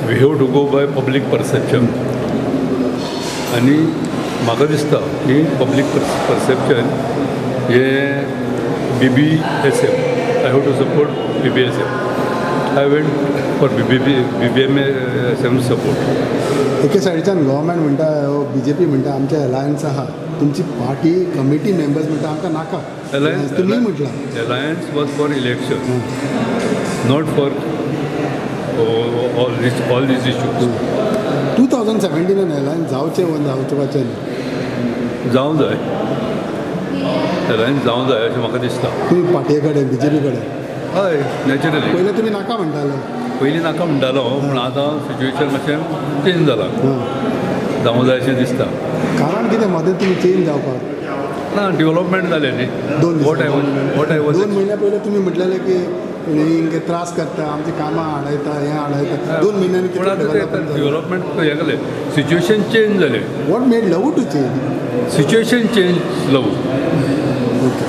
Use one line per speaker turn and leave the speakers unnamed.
We have to go by public perception. आनी म्हाका दिसता की पब्लीक परसेप्शन हे BBSF. I have to support BBSF. I went for BBMSM support.
एके सायडीच्यान गव्हर्मेंट म्हणटा BJP म्हणटा आमचे अलायन्स आहा, तुमची पार्टी कमिटी मेंबर्स म्हणटा आमकां नाका. तुमी म्हटलां
Alliance was for election, not for all these issues.
2017 alliance जावचें वा जावचें
जावं जाय, Alliance जावं जाय अशें म्हाका दिसता.
तुमी पार्टये कडेन BJP कडेन
हय नॅचरली.
पयलें तुमी नाका म्हणटाले.
पयलीं नाका म्हणटालो पूण आतां सिच्युएशन मातशें चेंज जालां. जावं जाय अशें दिसता.
कारण कितें मदें तुमी चेंज जावपाक
ना डेवलपमेंट जालें न्ही. वॉट आय वॉज
2 म्हयन्या पयलीं तुमी म्हटलेलें की हिंगे त्रास करता, आमची कामां आडयता, हें आडयता. 2 म्हयन्यांनी
पूण आतां डेवलपमेंट हें जालें, सिच्युएशन चेंज जालें.
What made love to change?
Situation change love.
Okay.